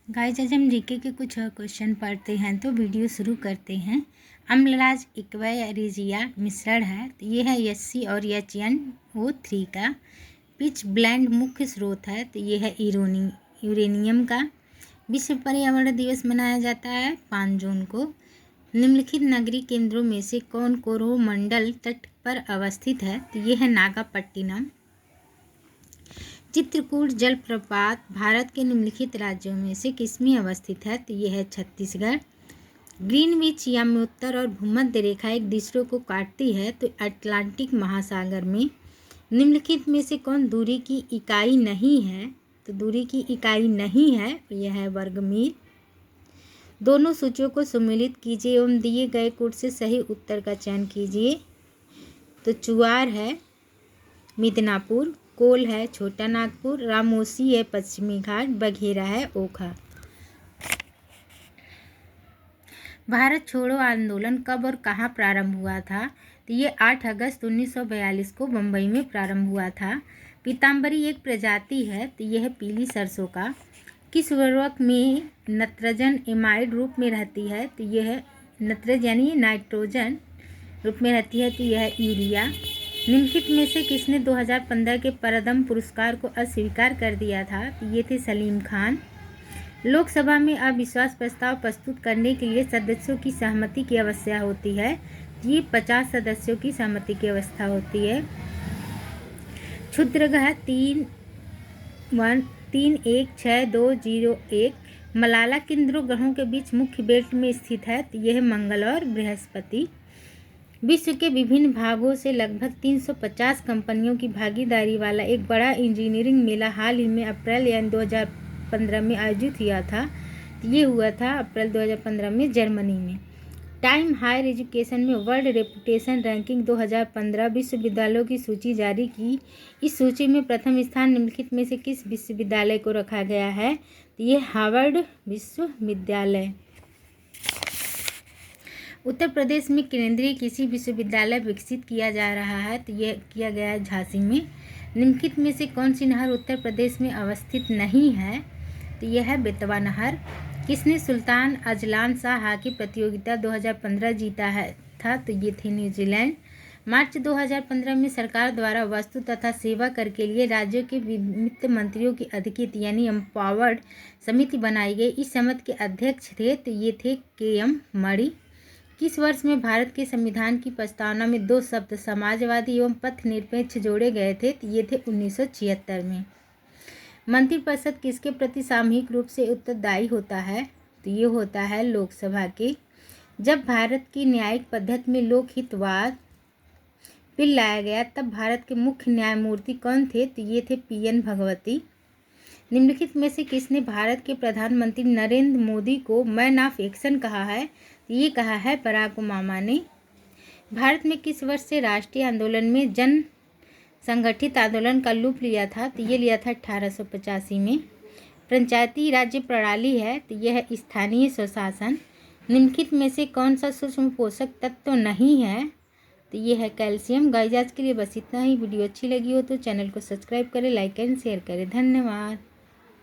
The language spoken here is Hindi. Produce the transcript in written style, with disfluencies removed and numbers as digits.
गाइस, आज हम जीके के कुछ और क्वेश्चन पढ़ते हैं तो वीडियो शुरू करते हैं। अम्लराज एक्वा रिजिया मिश्रण है तो ये है एससी और HNO3 का। पिच ब्लेंड मुख्य स्रोत है तो ये है यूरेनियम का। विश्व पर्यावरण दिवस मनाया जाता है 5 जून को। निम्नलिखित नगरीय केंद्रों में से कौन कोरोमंडल तट पर अवस्थित है तो ये है नागापट्टिनम। चित्रकूट जलप्रपात भारत के निम्नलिखित राज्यों में से किसमें अवस्थित है तो यह है छत्तीसगढ़। ग्रीनविच याम्योत्तर और भूमध्य रेखा एक दूसरे को काटती है तो अटलांटिक महासागर में। निम्नलिखित में से कौन दूरी की इकाई नहीं है तो दूरी की इकाई नहीं है यह है वर्ग मील। दोनों सूचियों को सम्मिलित कीजिए एवं दिए गए कोड से सही उत्तर का चयन कीजिए। तो चुआर है मिदनापुर, कोल है छोटा नागपुर, रामोसी है पश्चिमी घाट, बघेरा है ओखा। भारत छोड़ो आंदोलन कब और कहाँ प्रारंभ हुआ था तो ये 8 अगस्त 1942 को मुंबई में प्रारंभ हुआ था। पीताम्बरी एक प्रजाति है तो यह है पीली सरसों का। किस उर्वरक में नत्रजन एमाइड रूप में रहती है तो यह है नत्रज यानी नाइट्रोजन रूप में रहती है तो यह है यूरिया। निम्नलिखित में से किसने 2015 के पद्म पुरस्कार को अस्वीकार कर दिया था तो ये थे सलीम खान। लोकसभा में अविश्वास प्रस्ताव प्रस्तुत करने के लिए सदस्यों की सहमति की आवश्यकता होती है। ये 50 सदस्यों की सहमति की अवस्था होती है। क्षुद्रग्रह 316201 मलाला किन दो ग्रहों के बीच मुख्य बेल्ट में स्थित है तो यह मंगल और बृहस्पति। विश्व के विभिन्न भागों से लगभग 350 कंपनियों की भागीदारी वाला एक बड़ा इंजीनियरिंग मेला हाल ही में अप्रैल यानी 2015 में आयोजित हुआ था। ये हुआ था अप्रैल 2015 में जर्मनी में। टाइम हायर एजुकेशन में वर्ल्ड रेपुटेशन रैंकिंग 2015 विश्वविद्यालयों की सूची जारी की। इस सूची में प्रथम स्थान निम्नलिखित में से किस विश्वविद्यालय को रखा गया है तो ये हार्वर्ड विश्वविद्यालय। उत्तर प्रदेश में केंद्रीय कृषि विश्वविद्यालय विकसित किया जा रहा है तो यह किया गया है झांसी में। निम्नलिखित में से कौन सी नहर उत्तर प्रदेश में अवस्थित नहीं है तो यह है बेतवा नहर। किसने सुल्तान अजलान शाह हॉकी प्रतियोगिता 2015 जीता है था तो ये थे न्यूजीलैंड। मार्च 2015 में सरकार द्वारा वस्तु तथा सेवा कर के लिए राज्यों के वित्त मंत्रियों की अधिकृत यानी एम्पावर्ड समिति बनाई गई। इस समिति के अध्यक्ष थे तो ये थे KM मणि। किस वर्ष में भारत के संविधान की प्रस्तावना में 2 शब्द समाजवादी एवं पथ निरपेक्ष जोड़े गए थे तो ये थे 1976 में। मंत्रिपरिषद किसके प्रति सामूहिक रूप से उत्तरदायी होता है तो ये होता है लोकसभा के। जब भारत की न्यायिक पद्धति में लोकहितवाद बिल लाया गया तब भारत के मुख्य न्यायमूर्ति कौन थे तो ये थे PN भगवती। निम्नलिखित में से किसने भारत के प्रधानमंत्री नरेंद्र मोदी को मैन ऑफ एक्शन कहा है तो ये कहा है बराक ओबामा ने। भारत में किस वर्ष से राष्ट्रीय आंदोलन में जन संगठित आंदोलन का रूप लिया था तो ये लिया था 1885 में। पंचायती राज्य प्रणाली है तो यह है स्थानीय स्वशासन। निम्नलिखित में से कौन सा सूक्ष्म पोषक तत्व नहीं है तो ये है कैल्शियम। गाइस, आज के लिए बस इतना ही। वीडियो अच्छी लगी हो तो चैनल को सब्सक्राइब करें, लाइक करें, शेयर करें। धन्यवाद।